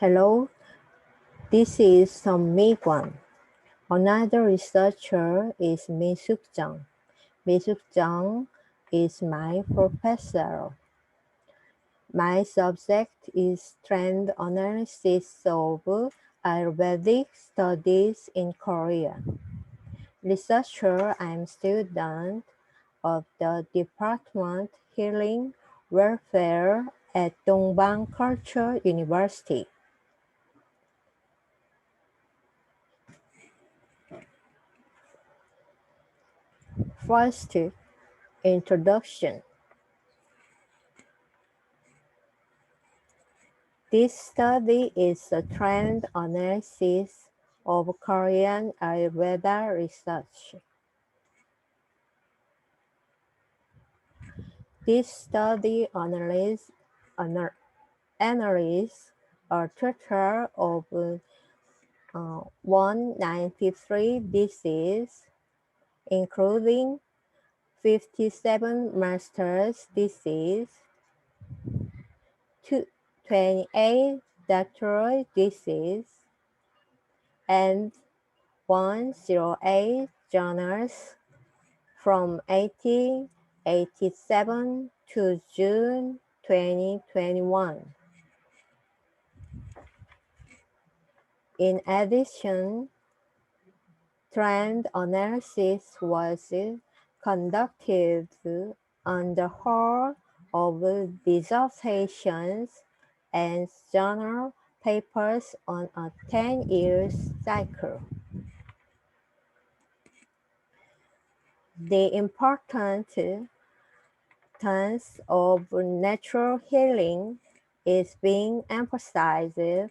Hello, this is Kwon. Another researcher is Mee-Sook. Mee-Sook is my professor. My subject is trend analysis of Ayurvedic studies in Korea. Researcher, I'm student of the Department Healing Welfare at Dongbang Culture University. First, introduction. This study is a trend analysis of Korean Ayurveda research. This study analyzes a total of 193 diseases, including 57 master's diseases, 28 doctoral diseases, and 108 journals from 1887 to June 2021. In addition, trend analysis was conducted on the whole of dissertations and journal papers on a 10-year cycle. The importance of natural healing is being emphasized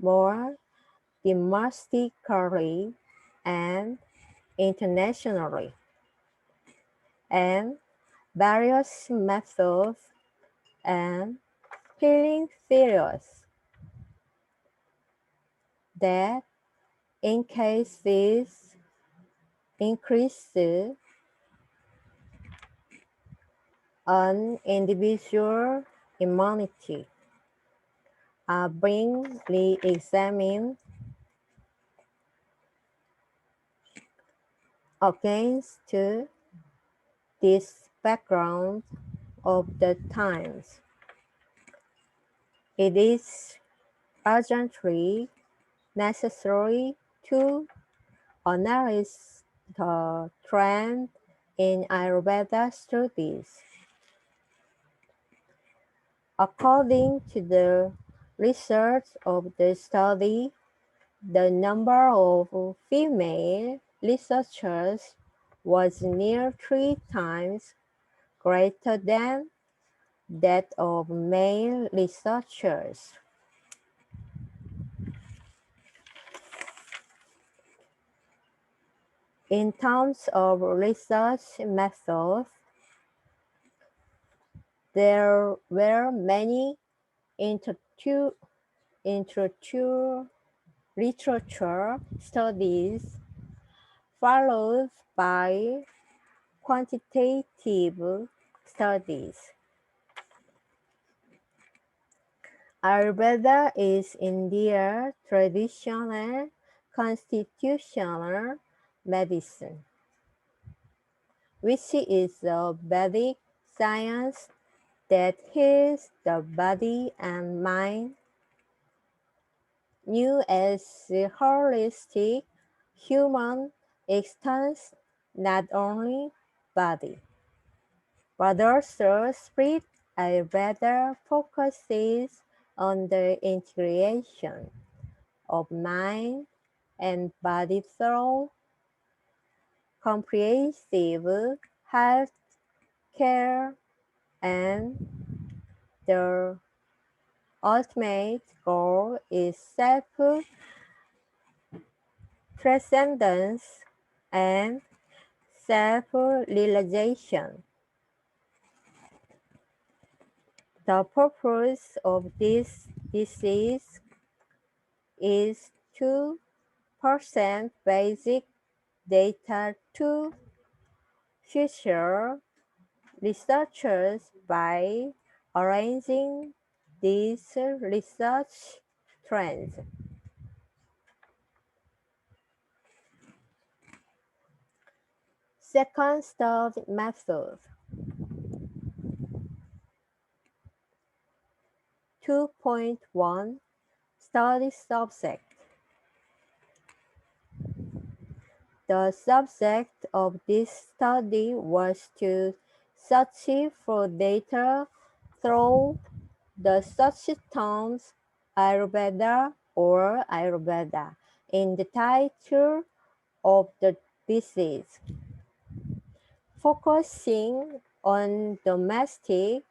more domestically and internationally, and various methods and healing theories that in cases increase an individual immunity are being re-examined against this background of the times. It is urgently necessary to analyze the trend in Ayurveda studies. According to the research of the study, the number of female researchers was near 3 times greater than that of male researchers. In terms of research methods, there were many introductory literature studies followed by quantitative studies. Ayurveda is India's traditional constitutional medicine, which is a Vedic science that heals the body and mind, new as holistic human extends not only body, but also spirit. Ayurveda focuses on the integration of mind and body through comprehensive health care, and the ultimate goal is self-transcendence and self-realization. The purpose of this disease is to present basic data to future researchers by arranging this research trends. Second study method. 2.1 Study subject. The subject of this study was to search for data through the search terms Ayurveda or Ayurveda in the title of the disease, focusing on domestic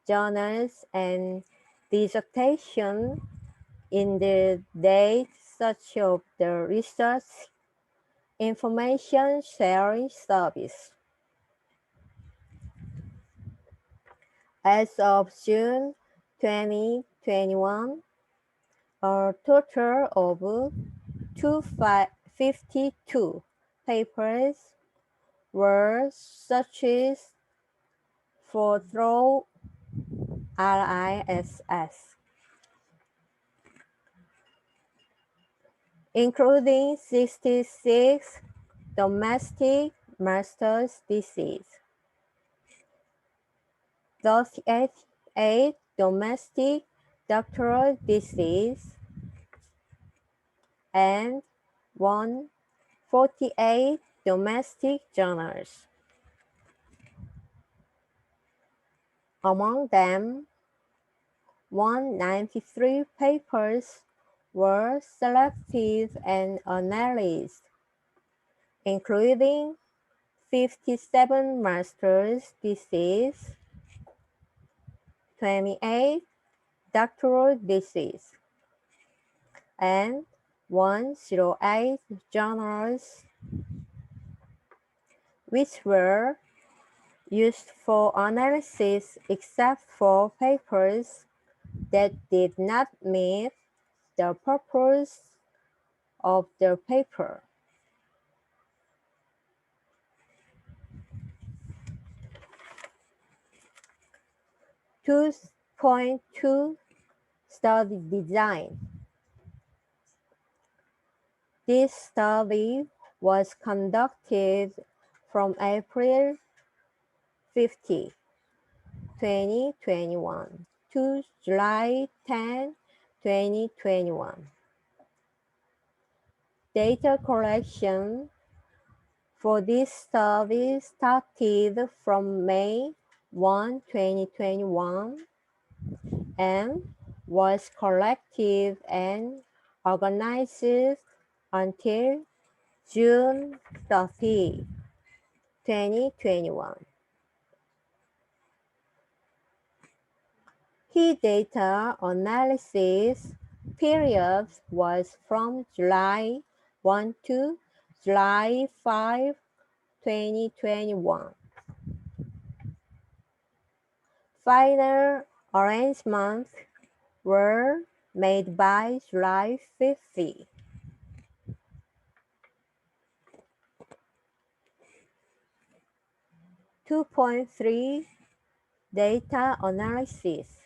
journals and dissertation in the date such of the research information sharing service. As of June 2021, a total of 252 papers were searched for through RISS, including 66 domestic master's disease, 38 domestic doctoral disease, and 148 domestic journals. Among them, 193 papers were selected and analyzed, including 57 master's disease, 28 doctoral disease, and 108 journals, which were used for analysis except for papers that did not meet the purpose of the paper. Two point two Study design. This study was conducted from April 50, 2021 to July 10, 2021. Data collection for this study started from May 1, 2021 and was collected and organized until June 30, 2021. Key data analysis period was from July 1 to July 5, 2021. Final arrangements were made by July 50. Two point three Data analysis.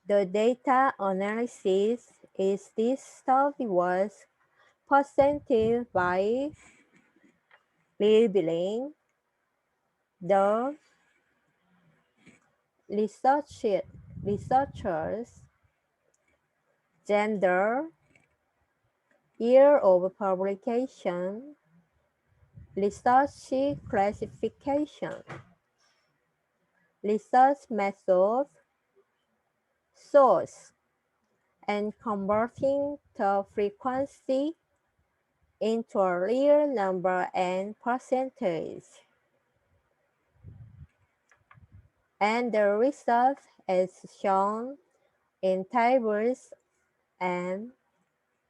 The data analysis is this study was presented by labeling the researchers, gender, year of publication, research classification, research method, source, and converting the frequency into a real number and percentage. And the result is shown in tables and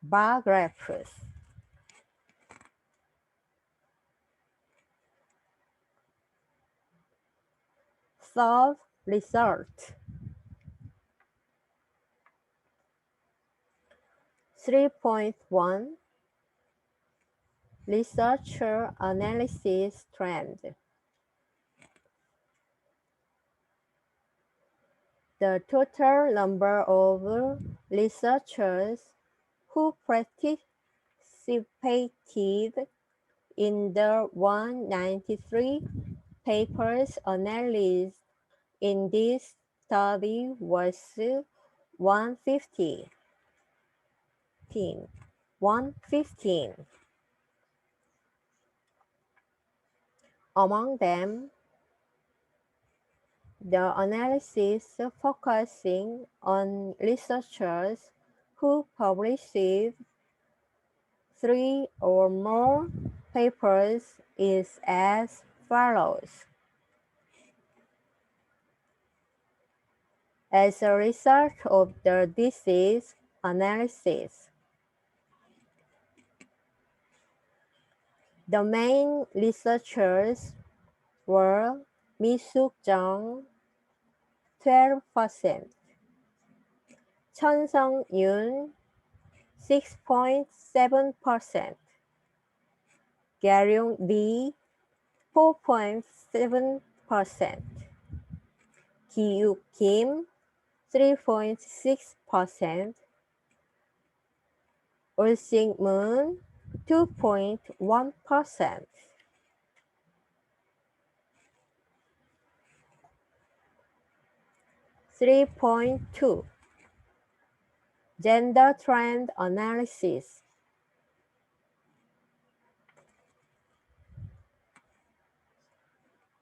bar graphs. Third result. 3.1 Researcher analysis trend. The total number of researchers who participated in the 193 papers analyzed in this study was 115. 115. Among them, the analysis focusing on researchers who published 3 or more papers is as follows. As a result of the disease analysis, the main researchers were Mee-Sook, Cheong, 12%, Cheong, 6.7%, Garyong D, 4.7%, Ki-Uk Kim, 3.6%, Ulsing Moon, 2.1%. (3.2) Gender trend analysis.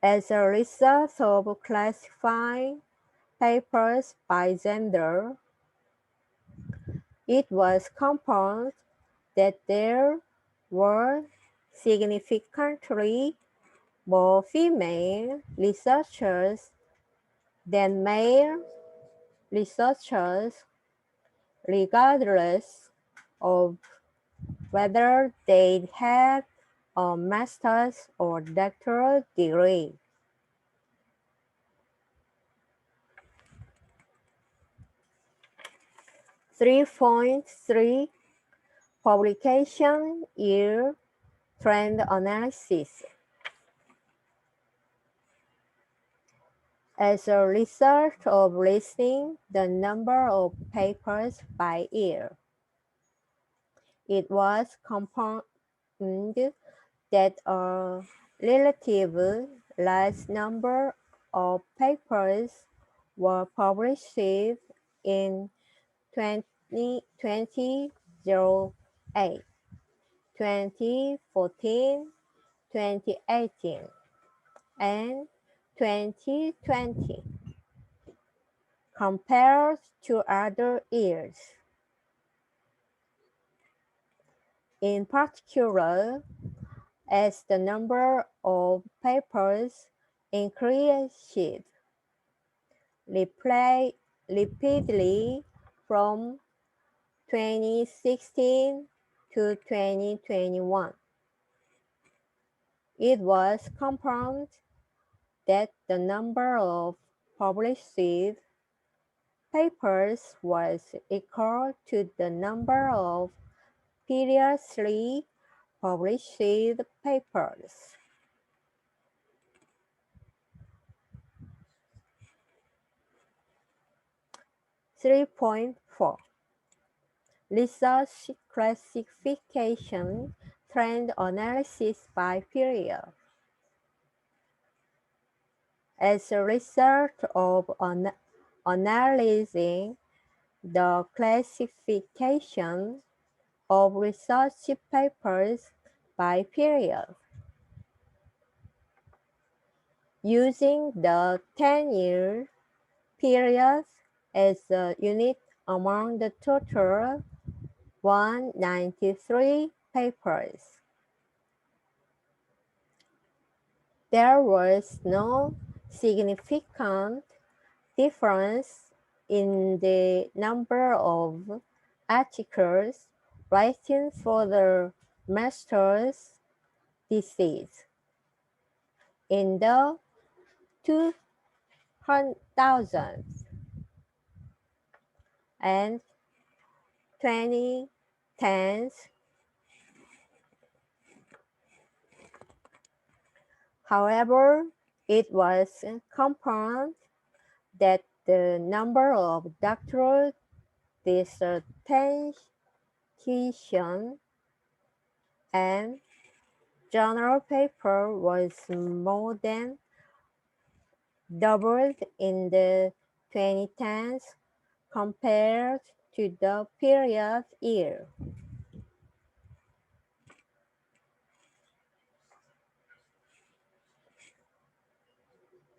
As a result of classifying papers by gender, it was confirmed that there were significantly more female researchers than male researchers, regardless of whether they had a master's or doctoral degree. 3.3 Publication year trend analysis. As a result of listing the number of papers by year, it was confirmed that a relatively large number of papers were published in 2008, 2014, 2018, and 2020 compared to other years. In particular, as the number of papers increased rapidly from 2016 to 2021, it was confirmed that the number of published papers was equal to the number of previously published papers. (3.4) Research classification trend analysis by period. As a result of analyzing the classification of research papers by period, using the 10-year period as a unit among the total 193 papers. There was no significant difference in the number of articles written for the master's thesis in the 2000s and 2010s. However, it was confirmed that The number of doctoral dissertations and journal paper was more than doubled in the 2010s compared to the period year.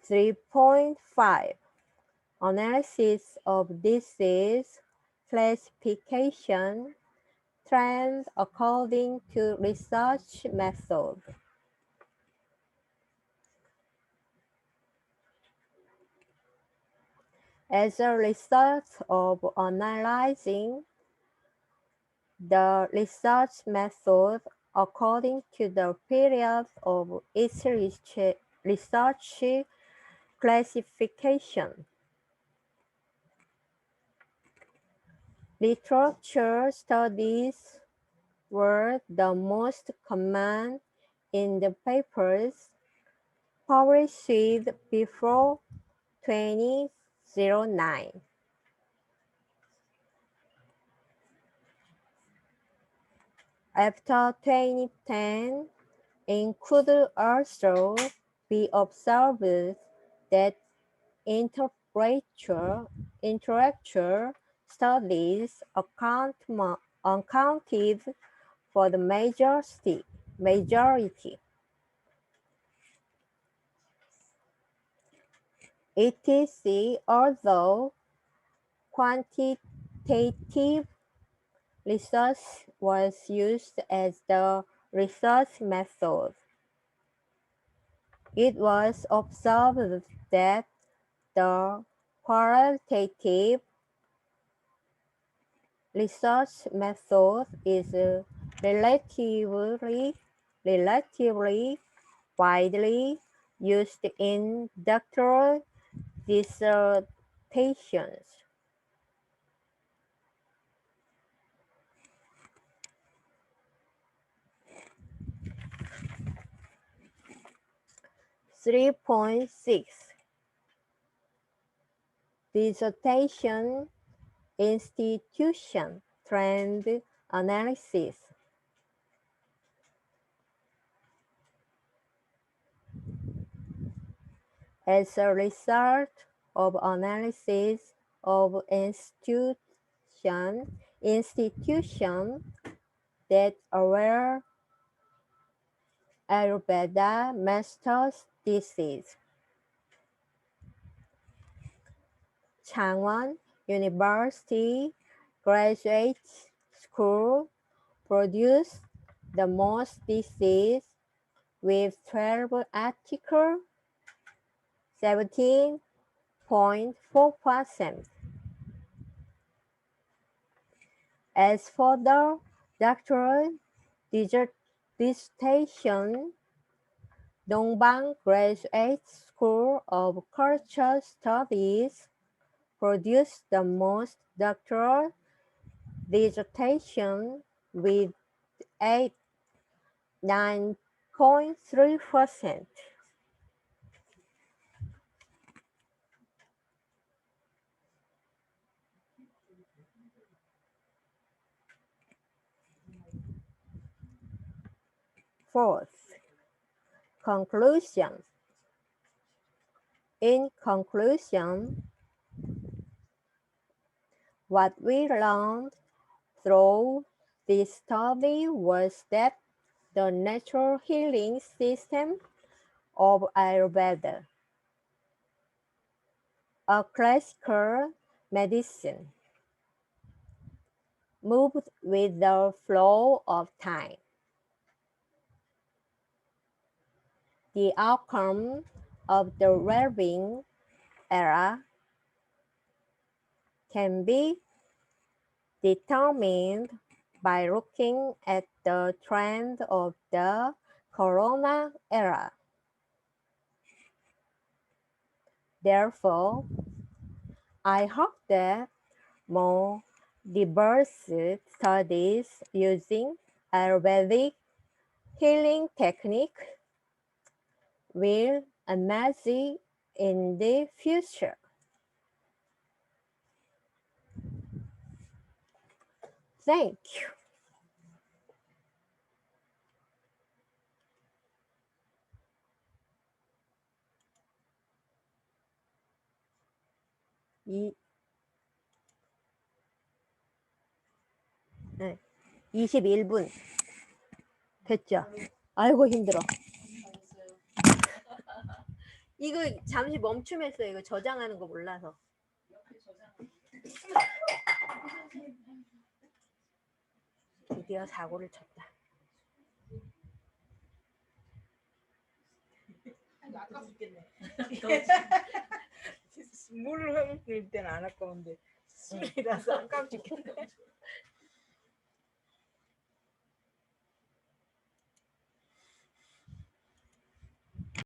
(3.5) Analysis of disease classification trend according to research method. As a result of analyzing the research method according to the period of its research classification, literature studies were the most common in the papers published before 2009. After 2010, it could also be observed that intellectual studies accounted for the majority. etc. Although quantitative research was used as the research method, it was observed that the qualitative research method is relatively widely used in doctoral dissertations. (3.6) Dissertation institution trend analysis. As a result of analysis of institutions that aware Ayurveda masters disease, Kwon University Graduate School produced the most disease with 12 articles, 17.4%. As for the doctoral dissertation, Dongbang Graduate School of Cultural Studies produced the most doctoral dissertation with 9.3%. Fourth, conclusion. In conclusion, what we learned through this study was that the natural healing system of Ayurveda, a classical medicine, moved with the flow of time. The outcome of the well-being era can be determined by looking at the trend of the Corona era. Therefore, I hope that more diverse studies using Ayurvedic healing technique will emerge in the future. Thank you. 네, 21분 됐죠? 아이고 힘들어. 이거 잠시 멈춤했어요. 이거 저장하는 거 몰라서. 드디어 사고를 쳤다. 아까 죽겠네. 물을 흘릴 때는 안 아까운데 술이라서 아까 죽겠네.